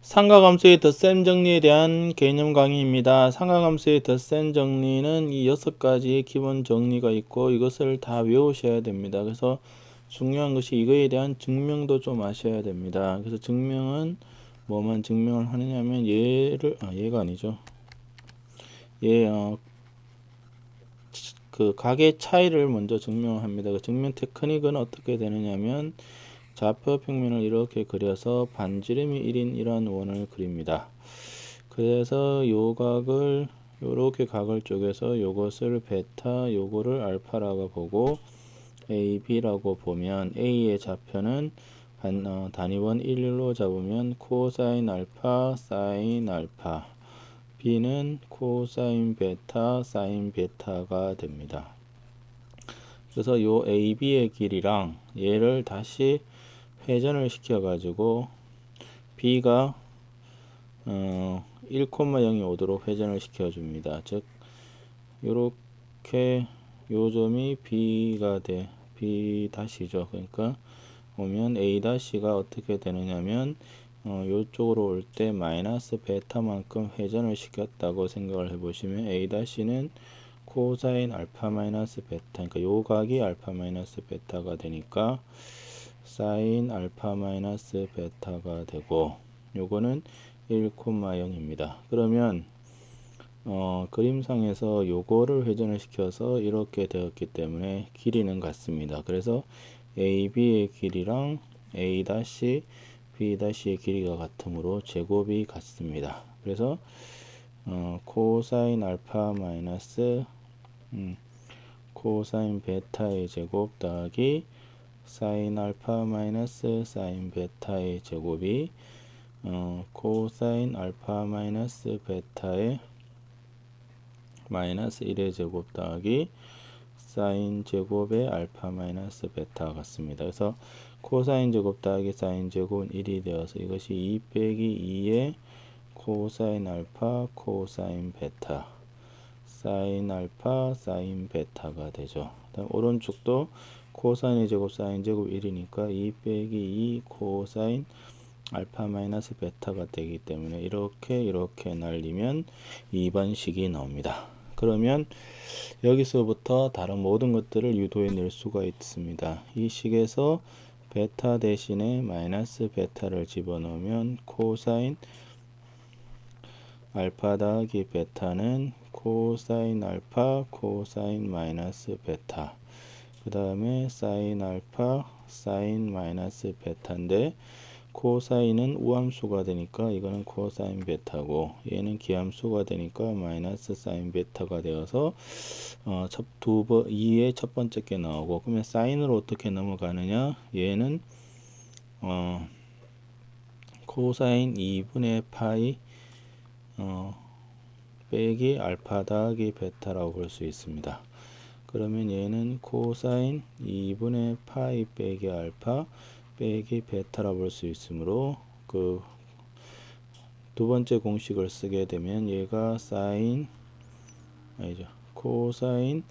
상가함수의 덧셈 정리에 대한 개념 강의입니다. 상가함수의 덧셈 정리는 이 6가지의 기본 정리가 있고 이것을 다 외우셔야 됩니다. 그래서 중요한 것이 이거에 대한 증명도 좀 아셔야 됩니다. 그래서 증명은 뭐만 증명을 하느냐면 얘가 아니죠. 그 각의 차이를 먼저 증명합니다. 그 증명 테크닉은 어떻게 되느냐면 좌표 평면을 이렇게 그려서 반지름이 1인 이러한 원을 그립니다. 그래서 요 각을 요렇게 각을 쪼개서 요것을 베타 요거를 알파라고 보고 AB라고 보면 A의 좌표는 단위원 1로 잡으면 코사인 알파 사인 알파, B는 코사인 베타 사인 베타가 됩니다. 그래서 요 AB의 길이랑 얘를 다시 회전을 시켜 가지고 B가 1,0이 오도록 회전을 시켜 줍니다. 즉 요렇게 요 점이 B가 B 다시죠. 그러니까 오면 A 다시가 어떻게 되느냐면 요쪽으로 올 때 마이너스 베타만큼 회전을 시켰다고 생각을 해보시면 A 다시는 코사인 알파 마이너스 베타, 그러니까 요 각이 알파 마이너스 베타가 되니까 사인 알파 마이너스 베타가 되고 요거는 1,0입니다. 그러면 그림상에서 요거를 회전을 시켜서 이렇게 되었기 때문에 길이는 같습니다. 그래서 AB의 길이랑 A 다시 B 다시의 길이가 같으므로 제곱이 같습니다. 그래서 코사인 알파 마이너스 코사인 베타의 제곱 더하기 사인 알파 마이너스 사인 베타의 제곱이 코사인 알파 마이너스 베타의 마이너스 1의 제곱 더하기 사인 제곱의 알파 마이너스 베타 같습니다. 그래서 코사인 제곱 더하기 사인 제곱은 1이 되어서 이것이 2 빼기 2의 코사인 알파 코사인 베타 사인 알파 사인 베타가 되죠. 다음 오른쪽도 코사인의 제곱 사인 제곱 1이니까 2 빼기 2 코사인 알파 마이너스 베타가 되기 때문에 이렇게 날리면 2번식이 나옵니다. 그러면 여기서부터 다른 모든 것들을 유도해 낼 수가 있습니다. 이 식에서 베타 대신에 마이너스 베타를 집어넣으면 코사인 알파 더하기 베타는 코사인 알파 코사인 마이너스 베타, 그 다음에 사인 알파 사인 마이너스 베타인데 코사인은 우함수가 되니까 이거는 코사인 베타고 얘는 기함수가 되니까 마이너스 사인 베타가 되어서 2의 첫 번째 게 나오고, 그러면 사인으로 어떻게 넘어가느냐, 얘는 코사인 2분의 파이 빼기 알파 더하기 베타라고 볼 수 있습니다. 그러면 얘는 코사인 2분의 파이 빼기 알파 빼기 베타라 볼 수 있으므로 그 두 번째 공식을 쓰게 되면 얘가 코사인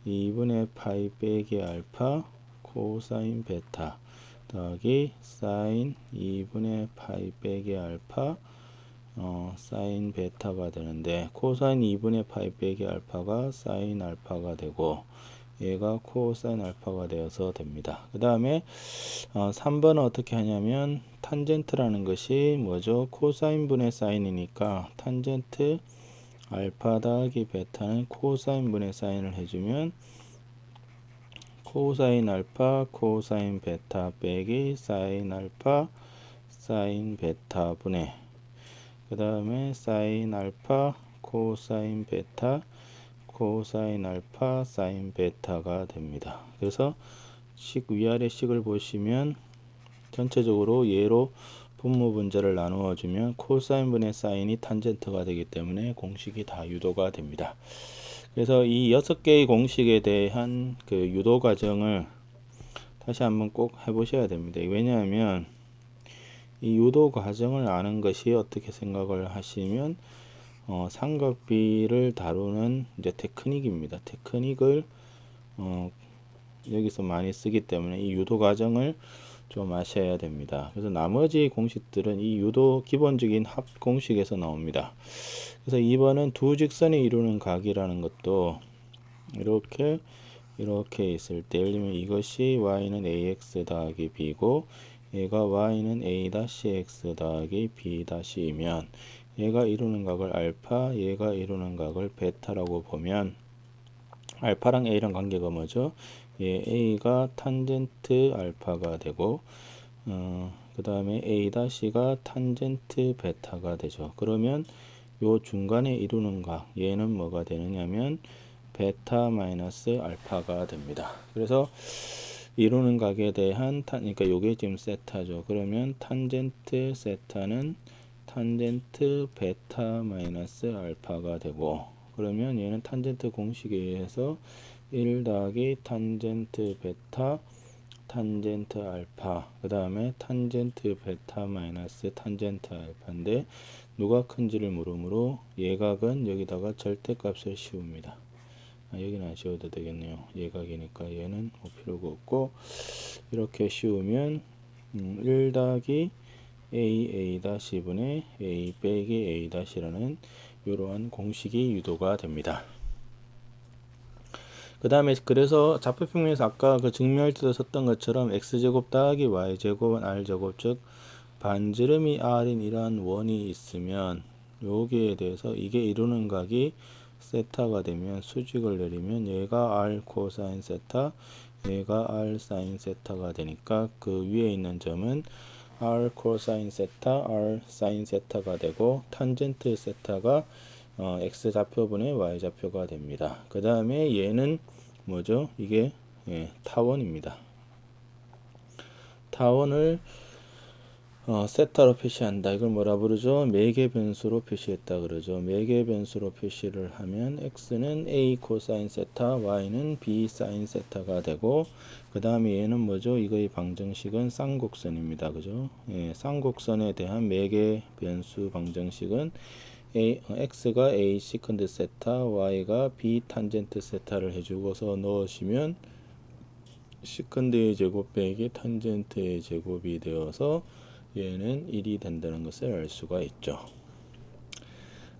2분의 파이 빼기 알파 코사인 베타 더하기 사인 2분의 파이 빼기 알파 사인 베타가 되는데, 코사인 2분의 파이 빼기 알파가 사인 알파가 되고 얘가 코사인 알파가 되어서 됩니다. 그 다음에 3번은 어떻게 하냐면 탄젠트라는 것이 뭐죠? 코사인 분의 사인이니까 탄젠트 알파 더하기 베타는 코사인 분의 사인을 해주면 코사인 알파 코사인 베타 빼기 사인 알파 사인 베타 분의 그 다음에 사인 알파 코사인 베타 코사인 알파 사인 베타가 됩니다. 그래서 위아래 식을 보시면 전체적으로 얘로 분모 분자를 나누어 주면 코사인 분의 사인이 탄젠트가 되기 때문에 공식이 다 유도가 됩니다. 그래서 이 6개의 공식에 대한 그 유도 과정을 다시 한번 꼭 해보셔야 됩니다. 왜냐하면 이 유도 과정을 아는 것이 어떻게 생각을 하시면 삼각비를 다루는 이제 테크닉입니다. 테크닉을 여기서 많이 쓰기 때문에 이 유도 과정을 좀 아셔야 됩니다. 그래서 나머지 공식들은 이 유도 기본적인 합 공식에서 나옵니다. 그래서 2번은 두 직선이 이루는 각이라는 것도 이렇게 있을 때, 예를 들면 이것이 y는 ax 더하기 b고 얘가 y는 a-x 더하기 b-이면 얘가 이루는 각을 알파, 얘가 이루는 각을 베타라고 보면 알파랑 a랑 관계가 뭐죠? 예, a가 탄젠트 알파가 되고 그 다음에 a-가 탄젠트 베타가 되죠. 그러면 요 중간에 이루는 각 얘는 뭐가 되느냐면 베타 마이너스 알파가 됩니다. 그래서 이루는 각에 대한 그러니까 요게 지금 세타죠. 그러면 탄젠트 세타는 탄젠트 베타 마이너스 알파가 되고, 그러면 얘는 탄젠트 공식에 의해서 1 더하기 탄젠트 베타 탄젠트 알파, 그 다음에 탄젠트 베타 마이너스 탄젠트 알파인데 누가 큰지를 물으므로 예각은 여기다가 절대값을 씌웁니다. 여기는 안 씌워도 되겠네요. 예각이니까 얘는 뭐 필요가 없고, 이렇게 씌우면 1 더하기 a-분의 a 빼기 a-라는 이러한 공식이 유도가 됩니다. 그 다음에 그래서 좌표평면에서 아까 그 증명할 때도 썼던 것처럼 x제곱 더하기 y제곱은 r제곱, 즉 반지름이 r인 이러한 원이 있으면 여기에 대해서 이게 이루는 각이 세타가 되면 수직을 내리면 얘가 r 코사인 세타, 얘가 r 사인 세타가 되니까 그 위에 있는 점은 r 코사인 세타, r 사인 세타가 되고 탄젠트 세타가 x 좌표분의 y 좌표가 됩니다. 그 다음에 얘는 뭐죠? 이게 타원입니다. 타원을 세타로 표시한다. 이걸 뭐라 부르죠? 매개 변수로 표시했다 그러죠. 매개 변수로 표시를 하면 x는 a 코사인 세타, y는 b 사인 세타가 되고, 그 다음에 얘는 뭐죠? 이거의 방정식은 쌍곡선입니다. 그죠? 쌍곡선에 대한 매개 변수 방정식은 x가 a 시컨드 세타, y가 b 탄젠트 세타를 해주고서 넣으시면 시컨드의 제곱 빼기 탄젠트의 제곱이 되어서 얘는 1이 된다는 것을 알 수가 있죠.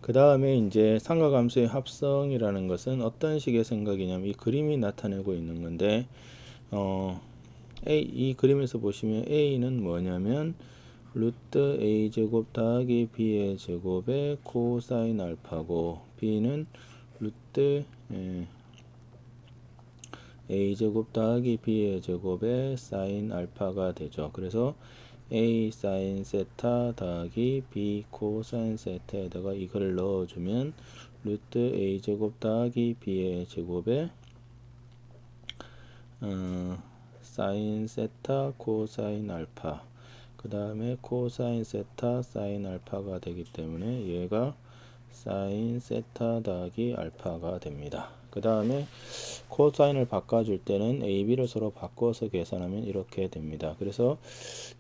그 다음에 이제 삼각함수의 합성이라는 것은 어떤 식의 생각이냐면 이 그림이 나타내고 있는 건데 이 그림에서 보시면 a는 뭐냐면 루트 a제곱 더하기 b의 제곱의 코사인 알파고, b는 루트 a제곱 더하기 b의 제곱의 사인 알파가 되죠. 그래서 a 사인 세타 더하기 b 코사인 세타에다가 이걸 넣어주면 루트 a제곱 더하기 b의 제곱의 사인 세타 코사인 알파, 그 다음에 코사인 세타 사인 알파가 되기 때문에 얘가 사인 세타 더하기 알파가 됩니다. 그 다음에 코사인을 바꿔줄 때는 a, b를 서로 바꿔서 계산하면 이렇게 됩니다. 그래서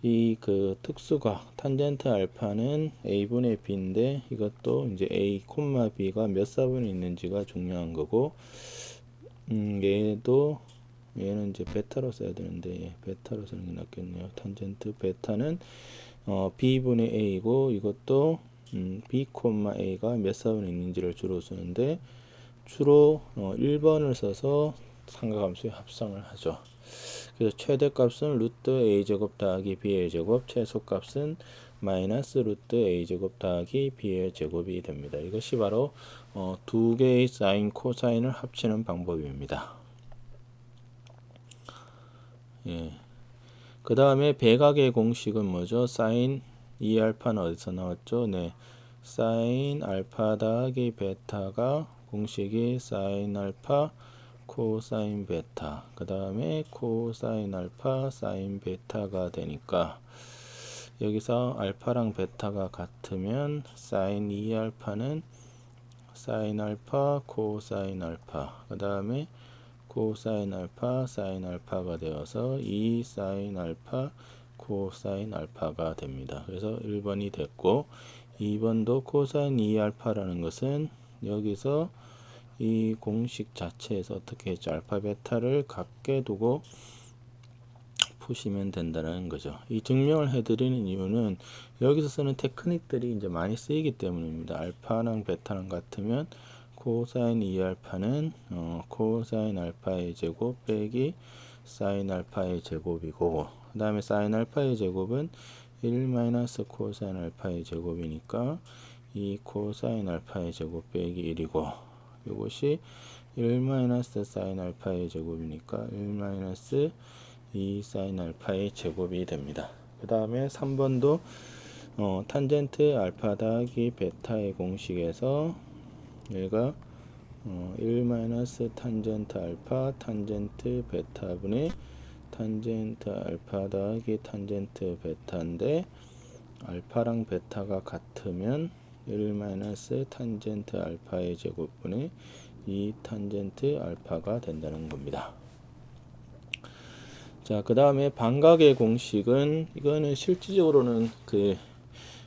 이 그 특수가 탄젠트 알파는 a분의 b인데 이것도 이제 a, b가 몇 사분이 있는지가 중요한 거고, 얘는 이제 베타로 써야 되는데 베타로 쓰는 게 낫겠네요. 탄젠트 베타는 b분의 a고, 이것도 b, a가 몇 사분이 있는지를 주로 쓰는데 주로 1번을 써서 삼각함수의 합성을 하죠. 그래서 최대값은 루트 a제곱 더하기 b의 제곱, 최소값은 마이너스 루트 a제곱 더하기 b의 제곱이 됩니다. 이것이 바로 두 개의 사인, 코사인을 합치는 방법입니다. 그 다음에 배각의 공식은 뭐죠? 사인 2알파는 어디서 나왔죠? 사인 알파 더하기 베타가 공식이 사인 알파 코사인 베타, 그 다음에 코사인 알파 사인 베타가 되니까 여기서 알파랑 베타가 같으면 사인 2알파는 사인 알파 코사인 알파, 그 다음에 코사인 알파 사인 알파가 되어서 2 사인 알파 코사인 알파가 됩니다. 그래서 1번이 됐고, 2번도 코사인 2알파라는 것은 여기서 이 공식 자체에서 어떻게 했죠? 알파 베타를 같게 두고 푸시면 된다는 거죠. 이 증명을 해드리는 이유는 여기서 쓰는 테크닉들이 이제 많이 쓰이기 때문입니다. 알파랑 베타랑 같으면 코사인 2알파는 코사인 알파의 제곱 빼기 사인 알파의 제곱이고, 그 다음에 사인 알파의 제곱은 1 마이너스 코사인 알파의 제곱이니까 2 코사인 알파의 제곱 빼기 1이고, 이것이 1 마이너스 사인 알파의 제곱이니까 1 마이너스 2 사인 알파의 제곱이 됩니다. 그 다음에 3번도 탄젠트 알파 더하기 베타의 공식에서 얘가 1 마이너스 탄젠트 알파 탄젠트 베타분의 탄젠트 알파 더하기 탄젠트 베타인데, 알파랑 베타가 같으면 1 마이너스 탄젠트 알파의 제곱분의 2 탄젠트 알파가 된다는 겁니다. 자, 그 다음에 반각의 공식은, 이거는 실질적으로는 그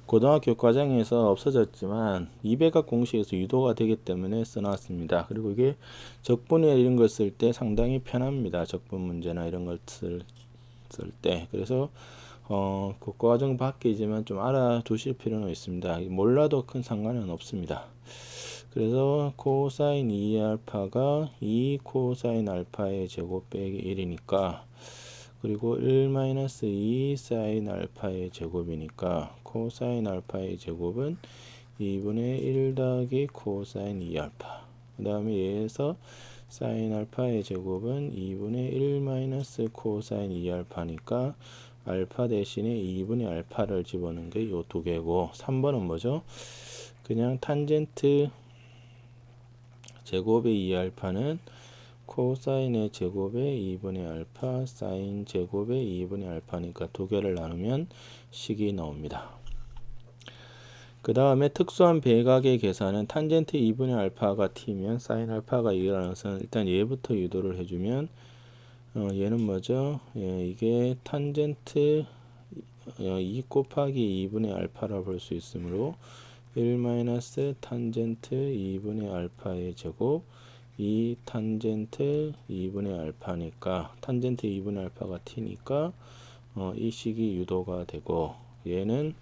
고등학교 과정에서 없어졌지만 이배각 공식에서 유도가 되기 때문에 써놨습니다. 그리고 이게 적분에 이런 걸 쓸 때 상당히 편합니다. 적분 문제나 이런 걸 쓸 때. 그래서 그 과정 밖이지만 좀 알아두실 필요는 있습니다. 몰라도 큰 상관은 없습니다. 그래서 코사인 2알파가 2 코사인 알파의 제곱 빼기 1이니까, 그리고 1 마이너스 2 사인 알파의 제곱이니까 코사인 알파의 제곱은 2분의 1 더하기 코사인 2알파. 그 다음에 얘에서 사인 알파의 제곱은 2분의 1 마이너스 코사인 2알파니까 알파 대신에 2분의 알파를 집어넣은 게 요 두 개고, 3번은 뭐죠? 그냥 탄젠트 제곱의 2알파는 코사인의 제곱의 2분의 알파 사인 제곱의 2분의 알파니까 두 개를 나누면 식이 나옵니다. 그 다음에 특수한 배각의 계산은 탄젠트 2분의 알파가 t면 사인 알파가 2라는 것은 일단 얘부터 유도를 해주면 얘는 뭐죠? 이게 탄젠트 2 곱하기 2분의 알파라 볼 수 있으므로 1 마이너스 탄젠트 2분의 알파의 제곱 2 탄젠트 2분의 알파니까 탄젠트 2분의 알파가 t니까 이 식이 유도가 되고, 얘는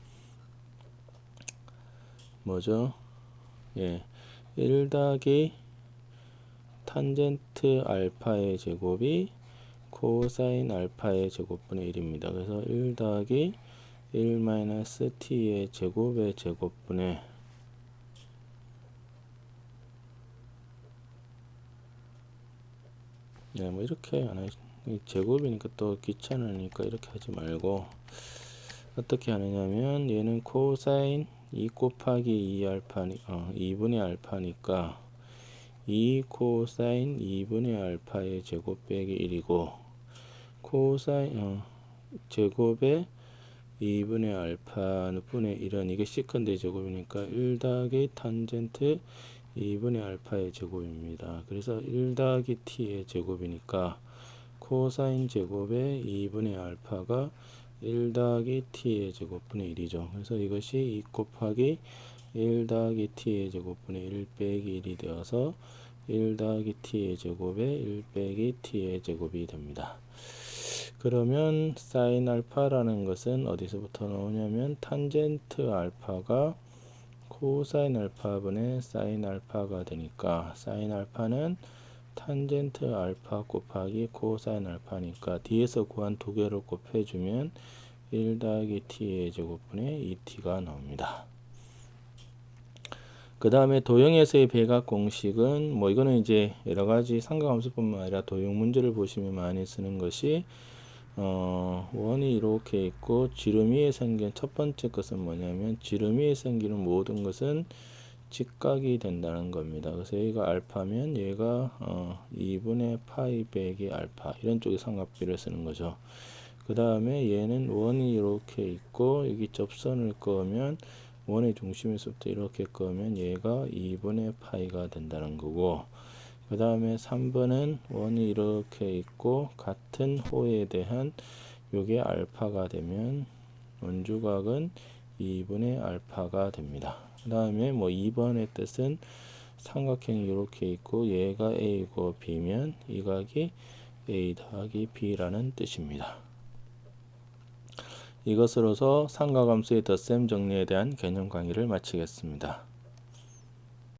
뭐죠? 1 더하기 탄젠트 알파의 제곱이 코사인 알파의 제곱분의 1입니다. 그래서 1 더하기 1 마이너스 t의 제곱의 제곱분의 뭐 이렇게 하나, 제곱이니까 또 귀찮으니까 이렇게 하지 말고 어떻게 하느냐면, 얘는 코사인 2 곱하기 2알파 2분의 알파니까 2 코사인 2분의 알파의 제곱 빼기 1이고, 코사인 제곱의 2분의 알파 분의 1은 이게 시컨드의 제곱이니까 1 더하기 탄젠트 2분의 알파의 제곱입니다. 그래서 1 더하기 t의 제곱이니까 코사인 제곱의 2분의 알파가 1 더하기 t의 제곱분의 1이죠. 그래서 이것이 2 곱하기 1 더하기 t의 제곱분의 1 빼기 1이 되어서 1 더하기 t의 제곱에 1 빼기 t의 제곱이 됩니다. 그러면 사인 알파라는 것은 어디서부터 나오냐면 탄젠트 알파가 코사인 알파분의 사인 알파가 되니까, 사인 알파는 탄젠트 알파 곱하기 코사인 알파니까 뒤에서 구한 두 개를 곱해주면 1 더하기 t의 제곱분의 2t가 나옵니다. 그 다음에 도형에서의 배각 공식은 이거는 이제 여러가지 삼각함수뿐만 아니라 도형 문제를 보시면 많이 쓰는 것이 원이 이렇게 있고 지름 위에 생긴 첫 번째 것은 뭐냐면, 지름 위에 생기는 모든 것은 직각이 된다는 겁니다. 그래서 여기가 알파면 얘가 2분의 파이 빼기 알파, 이런 쪽에 삼각비를 쓰는 거죠. 그 다음에 얘는 원이 이렇게 있고 여기 접선을 그으면 원의 중심에서부터 이렇게 그으면 얘가 2분의 파이가 된다는 거고, 그 다음에 3번은 원이 이렇게 있고 같은 호에 대한 요게 알파가 되면 원주각은 2분의 알파가 됩니다. 그 다음에 2번의 뜻은 삼각형이 이렇게 있고 얘가 A고 B면 이 각이 A 더하기 B라는 뜻입니다. 이것으로서 상가감수의 덧셈 정리에 대한 개념 강의를 마치겠습니다.